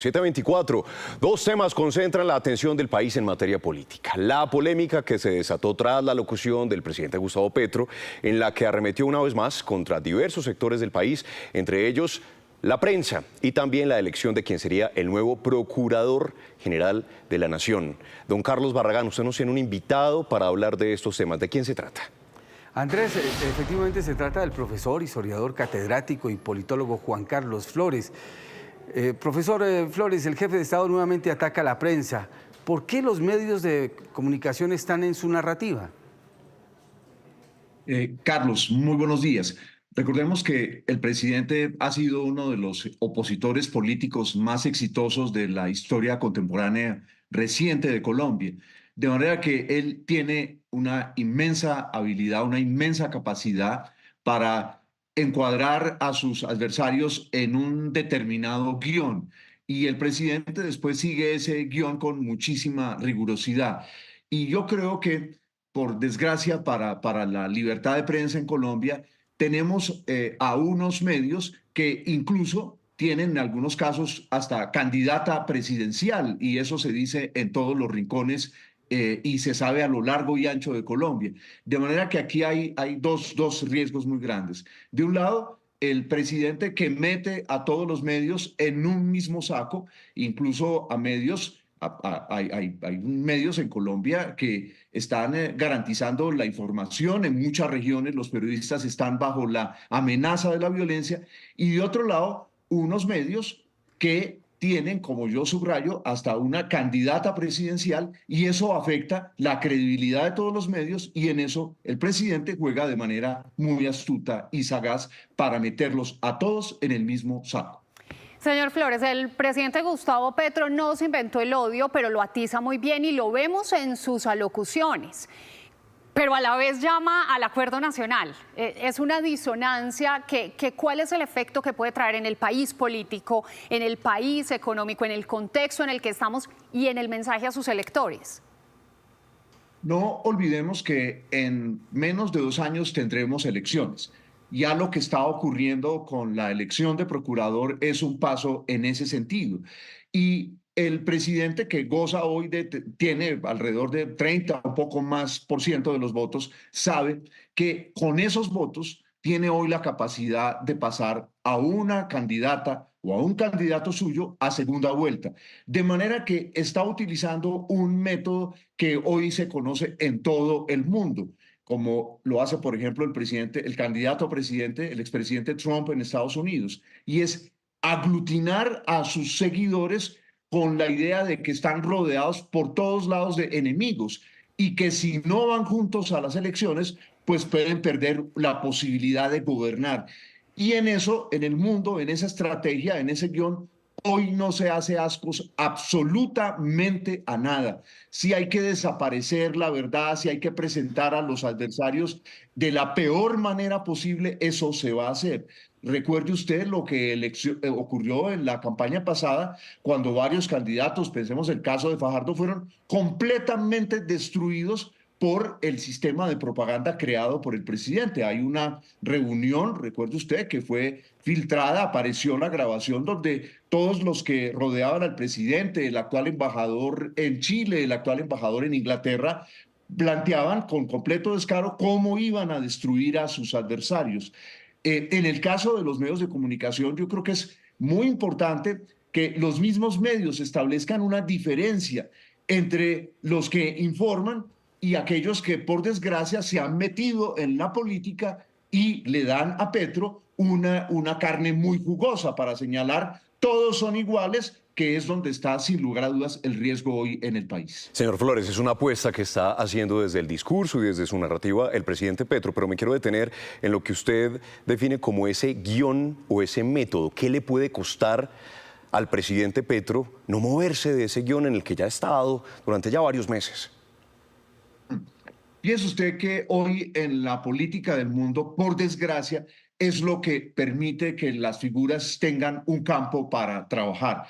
7:24. Dos temas concentran la atención del país en materia política. La polémica que se desató tras la locución del presidente Gustavo Petro, en la que arremetió una vez más contra diversos sectores del país, entre ellos la prensa, y también la elección de quien sería el nuevo Procurador General de la Nación. Don Carlos Barragán, usted nos tiene un invitado para hablar de estos temas. ¿De quién se trata? Andrés, efectivamente se trata del profesor, historiador, catedrático y politólogo Juan Carlos Flores. Profesor Flores, el jefe de Estado nuevamente ataca a la prensa. ¿Por qué los medios de comunicación están en su narrativa? Carlos, muy buenos días. Recordemos que el presidente ha sido uno de los opositores políticos más exitosos de la historia contemporánea reciente de Colombia. De manera que él tiene una inmensa habilidad, una inmensa capacidad para encuadrar a sus adversarios en un determinado guión. Y el presidente después sigue ese guión con muchísima rigurosidad. Y yo creo que, por desgracia, para la libertad de prensa en Colombia, tenemos a unos medios que incluso tienen en algunos casos hasta candidata presidencial, y eso se dice en todos los rincones y se sabe a lo largo y ancho de Colombia. De manera que aquí hay dos riesgos muy grandes. De un lado, el presidente que mete a todos los medios en un mismo saco, incluso a medios. Hay medios en Colombia que están garantizando la información. En muchas regiones los periodistas están bajo la amenaza de la violencia, y de otro lado unos medios que tienen, como yo subrayo, hasta una candidata presidencial, y eso afecta la credibilidad de todos los medios, y en eso el presidente juega de manera muy astuta y sagaz para meterlos a todos en el mismo saco. Señor Flores, el presidente Gustavo Petro no se inventó el odio, pero lo atiza muy bien y lo vemos en sus alocuciones. Pero a la vez llama al acuerdo nacional. Es una disonancia ¿cuál es el efecto que puede traer en el país político, en el país económico, en el contexto en el que estamos y en el mensaje a sus electores? No olvidemos que en menos de 2 años tendremos elecciones. Ya lo que está ocurriendo con la elección de procurador es un paso en ese sentido. Y el presidente, que goza hoy tiene alrededor de 30 o poco más por ciento de los votos, sabe que con esos votos tiene hoy la capacidad de pasar a una candidata o a un candidato suyo a segunda vuelta. De manera que está utilizando un método que hoy se conoce en todo el mundo, como lo hace, por ejemplo, el candidato a presidente, el expresidente Trump en Estados Unidos, y es aglutinar a sus seguidores con la idea de que están rodeados por todos lados de enemigos, y que si no van juntos a las elecciones, pues pueden perder la posibilidad de gobernar. Y en eso, en el mundo, en esa estrategia, en ese guión, hoy no se hace ascos absolutamente a nada. Si hay que desaparecer la verdad, si hay que presentar a los adversarios de la peor manera posible, eso se va a hacer. Recuerde usted lo que ocurrió en la campaña pasada, cuando varios candidatos, pensemos el caso de Fajardo, fueron completamente destruidos por el sistema de propaganda creado por el presidente. Hay una reunión, recuerde usted, que fue filtrada, apareció la grabación donde todos los que rodeaban al presidente, el actual embajador en Chile, el actual embajador en Inglaterra, planteaban con completo descaro cómo iban a destruir a sus adversarios. En el caso de los medios de comunicación, yo creo que es muy importante que los mismos medios establezcan una diferencia entre los que informan y aquellos que, por desgracia, se han metido en la política y le dan a Petro una carne muy jugosa para señalar todos son iguales, que es donde está, sin lugar a dudas, el riesgo hoy en el país. Señor Flores, es una apuesta que está haciendo desde el discurso y desde su narrativa el presidente Petro, pero me quiero detener en lo que usted define como ese guión o ese método. ¿Qué le puede costar al presidente Petro no moverse de ese guión en el que ya ha estado durante ya varios meses? Piensa usted que hoy en la política del mundo, por desgracia, es lo que permite que las figuras tengan un campo para trabajar.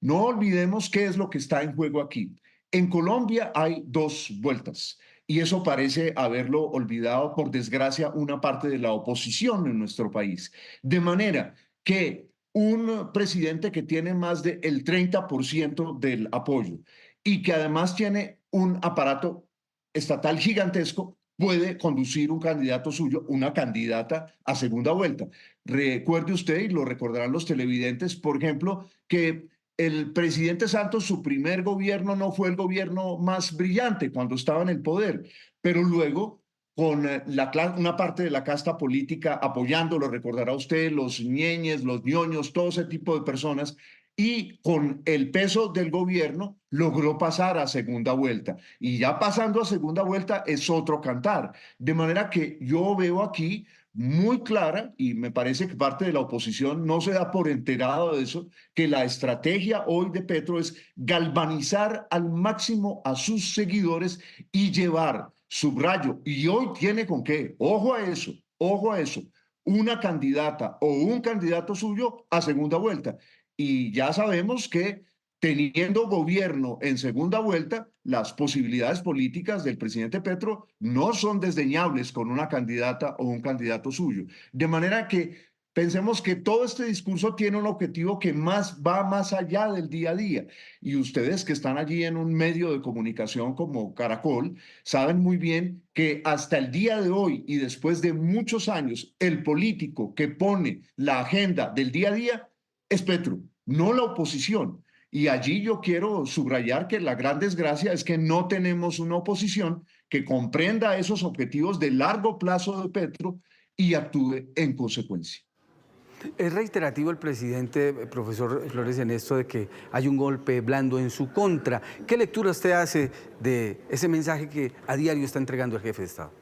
No olvidemos qué es lo que está en juego aquí. En Colombia hay 2 vueltas, y eso parece haberlo olvidado, por desgracia, una parte de la oposición en nuestro país. De manera que un presidente que tiene más del 30% del apoyo y que además tiene un aparato estatal gigantesco, puede conducir un candidato suyo, una candidata a segunda vuelta. Recuerde usted, y lo recordarán los televidentes, por ejemplo, que el presidente Santos, su primer gobierno no fue el gobierno más brillante cuando estaba en el poder, pero luego con una parte de la casta política apoyándolo, recordará usted, los ñeñes, los ñoños, todo ese tipo de personas, y con el peso del gobierno logró pasar a segunda vuelta. Y ya pasando a segunda vuelta es otro cantar. De manera que yo veo aquí muy clara, y me parece que parte de la oposición no se da por enterado de eso, que la estrategia hoy de Petro es galvanizar al máximo a sus seguidores y llevar, subrayo, y hoy tiene con qué, ojo a eso, una candidata o un candidato suyo a segunda vuelta. Y ya sabemos que teniendo gobierno en segunda vuelta, las posibilidades políticas del presidente Petro no son desdeñables con una candidata o un candidato suyo. De manera que pensemos que todo este discurso tiene un objetivo que va más allá del día a día. Y ustedes que están allí en un medio de comunicación como Caracol, saben muy bien que hasta el día de hoy y después de muchos años, el político que pone la agenda del día a día es Petro, no la oposición. Y allí yo quiero subrayar que la gran desgracia es que no tenemos una oposición que comprenda esos objetivos de largo plazo de Petro y actúe en consecuencia. Es reiterativo el presidente, profesor Flores, en esto de que hay un golpe blando en su contra. ¿Qué lectura usted hace de ese mensaje que a diario está entregando el jefe de Estado?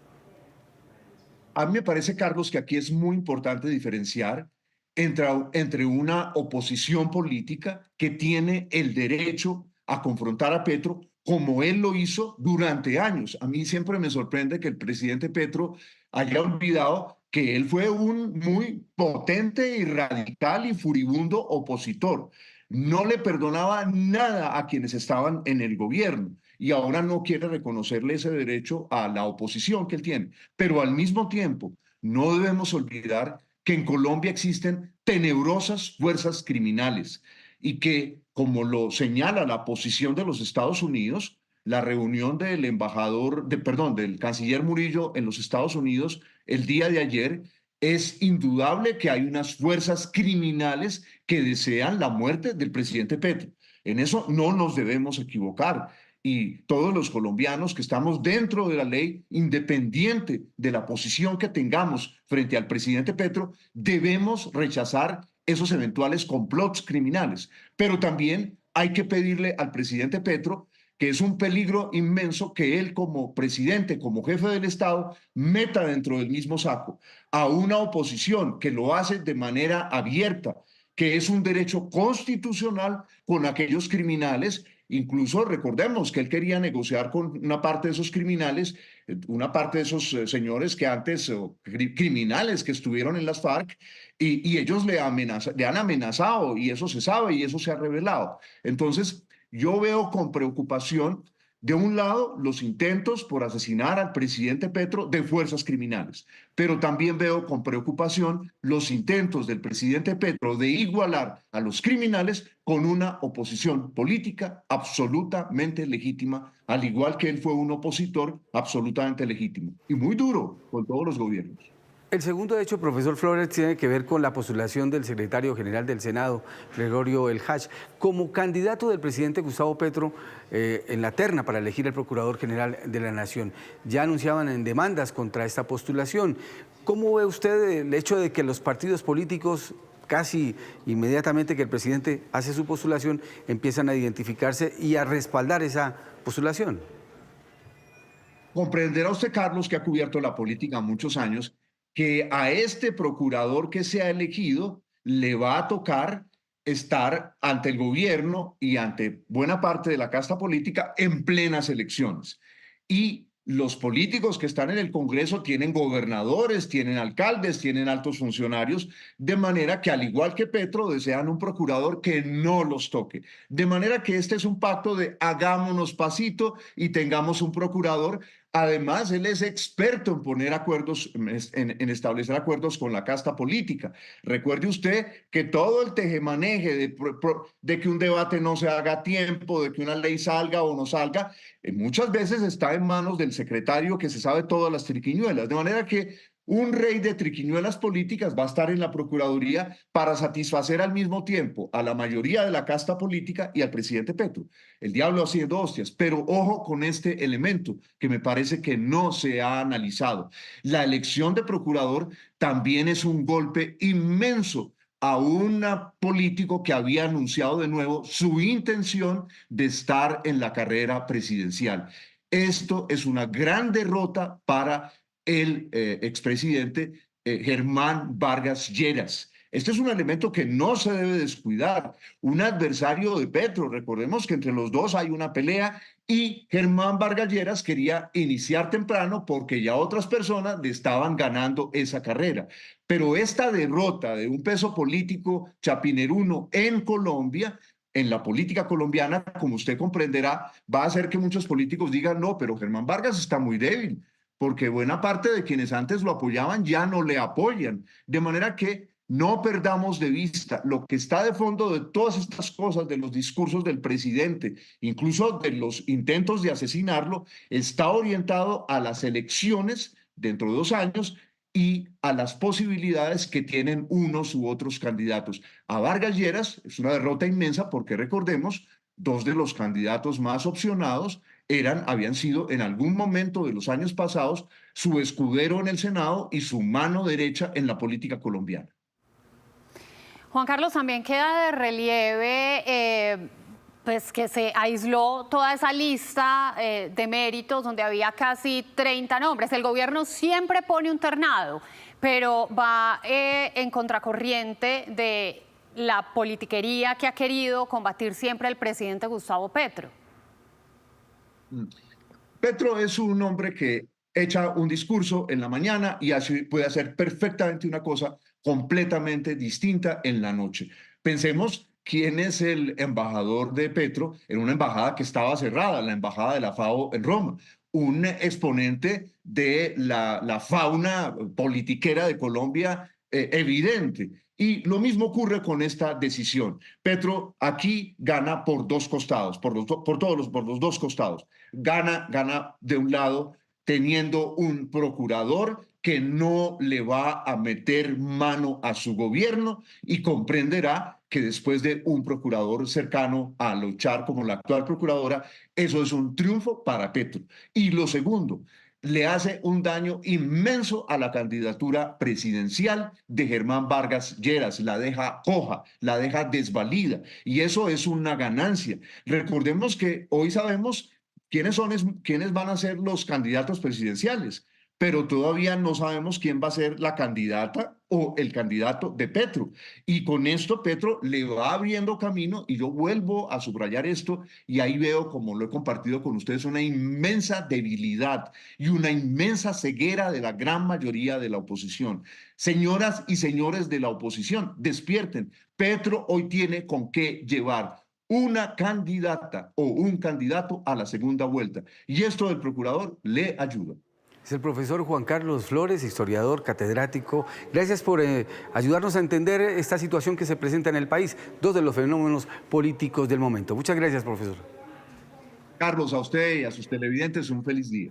A mí me parece, Carlos, que aquí es muy importante diferenciar entre una oposición política que tiene el derecho a confrontar a Petro como él lo hizo durante años. A mí siempre me sorprende que el presidente Petro haya olvidado que él fue un muy potente y radical y furibundo opositor. No le perdonaba nada a quienes estaban en el gobierno y ahora no quiere reconocerle ese derecho a la oposición que él tiene. Pero al mismo tiempo, no debemos olvidar que en Colombia existen tenebrosas fuerzas criminales y que, como lo señala la posición de los Estados Unidos, la reunión del del canciller Murillo en los Estados Unidos el día de ayer, es indudable que hay unas fuerzas criminales que desean la muerte del presidente Petro. En eso no nos debemos equivocar. Y todos los colombianos que estamos dentro de la ley, independiente de la posición que tengamos frente al presidente Petro, debemos rechazar esos eventuales complots criminales. Pero también hay que pedirle al presidente Petro, que es un peligro inmenso que él como presidente, como jefe del Estado, meta dentro del mismo saco a una oposición que lo hace de manera abierta, que es un derecho constitucional con aquellos criminales. Incluso recordemos que él quería negociar con una parte de esos criminales, una parte de esos señores que antes, criminales que estuvieron en las FARC, y ellos le han amenazado, y eso se sabe y eso se ha revelado. Entonces, yo veo con preocupación, de un lado, los intentos por asesinar al presidente Petro de fuerzas criminales, pero también veo con preocupación los intentos del presidente Petro de igualar a los criminales con una oposición política absolutamente legítima, al igual que él fue un opositor absolutamente legítimo y muy duro con todos los gobiernos. El segundo hecho, profesor Flores, tiene que ver con la postulación del secretario general del Senado, Gregorio El Hach, como candidato del presidente Gustavo Petro en la terna para elegir el Procurador General de la Nación. Ya anunciaban en demandas contra esta postulación. ¿Cómo ve usted el hecho de que los partidos políticos, casi inmediatamente que el presidente hace su postulación, empiezan a identificarse y a respaldar esa postulación? Comprenderá usted, Carlos, que ha cubierto la política muchos años, que a este procurador que se ha elegido le va a tocar estar ante el gobierno y ante buena parte de la casta política en plenas elecciones. Y los políticos que están en el Congreso tienen gobernadores, tienen alcaldes, tienen altos funcionarios, de manera que al igual que Petro desean un procurador que no los toque. De manera que este es un pacto de hagámonos pasito y tengamos un procurador Además, él es experto en poner acuerdos, en establecer acuerdos con la casta política. Recuerde usted que todo el tejemaneje de que un debate no se haga a tiempo, de que una ley salga o no salga, muchas veces está en manos del secretario que se sabe todas las triquiñuelas. De manera que un rey de triquiñuelas políticas va a estar en la Procuraduría para satisfacer al mismo tiempo a la mayoría de la casta política y al presidente Petro. El diablo haciendo hostias, pero ojo con este elemento que me parece que no se ha analizado. La elección de procurador también es un golpe inmenso a un político que había anunciado de nuevo su intención de estar en la carrera presidencial. Esto es una gran derrota para el expresidente Germán Vargas Lleras. Este es un elemento que no se debe descuidar. Un adversario de Petro, recordemos que entre los dos hay una pelea y Germán Vargas Lleras quería iniciar temprano porque ya otras personas le estaban ganando esa carrera. Pero esta derrota de un peso político chapineruno en Colombia, en la política colombiana, como usted comprenderá, va a hacer que muchos políticos digan, no, pero Germán Vargas está muy débil, porque buena parte de quienes antes lo apoyaban ya no le apoyan. De manera que no perdamos de vista lo que está de fondo de todas estas cosas, de los discursos del presidente, incluso de los intentos de asesinarlo, está orientado a las elecciones dentro de 2 años y a las posibilidades que tienen unos u otros candidatos. A Vargas Lleras es una derrota inmensa porque recordemos, 2 de los candidatos más opcionados habían sido en algún momento de los años pasados su escudero en el Senado y su mano derecha en la política colombiana. Juan Carlos, también queda de relieve pues que se aisló toda esa lista de méritos donde había casi 30 nombres. El gobierno siempre pone un ternado, pero va en contracorriente de la politiquería que ha querido combatir siempre el presidente Gustavo Petro. Petro es un hombre que echa un discurso en la mañana y puede hacer perfectamente una cosa completamente distinta en la noche. Pensemos quién es el embajador de Petro en una embajada que estaba cerrada, la embajada de la FAO en Roma, un exponente de la fauna politiquera de Colombia evidente. Y lo mismo ocurre con esta decisión. Petro aquí gana por 2 costados, por los 2 costados. Gana de un lado teniendo un procurador que no le va a meter mano a su gobierno y comprenderá que después de un procurador cercano a luchar como la actual procuradora, eso es un triunfo para Petro. Y lo segundo, le hace un daño inmenso a la candidatura presidencial de Germán Vargas Lleras, la deja coja, la deja desvalida, y eso es una ganancia. Recordemos que hoy sabemos quiénes van a ser los candidatos presidenciales, pero todavía no sabemos quién va a ser la candidata o el candidato de Petro. Y con esto Petro le va abriendo camino, y yo vuelvo a subrayar esto, y ahí veo, como lo he compartido con ustedes, una inmensa debilidad y una inmensa ceguera de la gran mayoría de la oposición. Señoras y señores de la oposición, despierten. Petro hoy tiene con qué llevar una candidata o un candidato a la segunda vuelta, y esto del procurador le ayuda. Es el profesor Juan Carlos Flores, historiador, catedrático. Gracias por ayudarnos a entender esta situación que se presenta en el país, 2 de los fenómenos políticos del momento. Muchas gracias, profesor. Carlos, a usted y a sus televidentes un feliz día.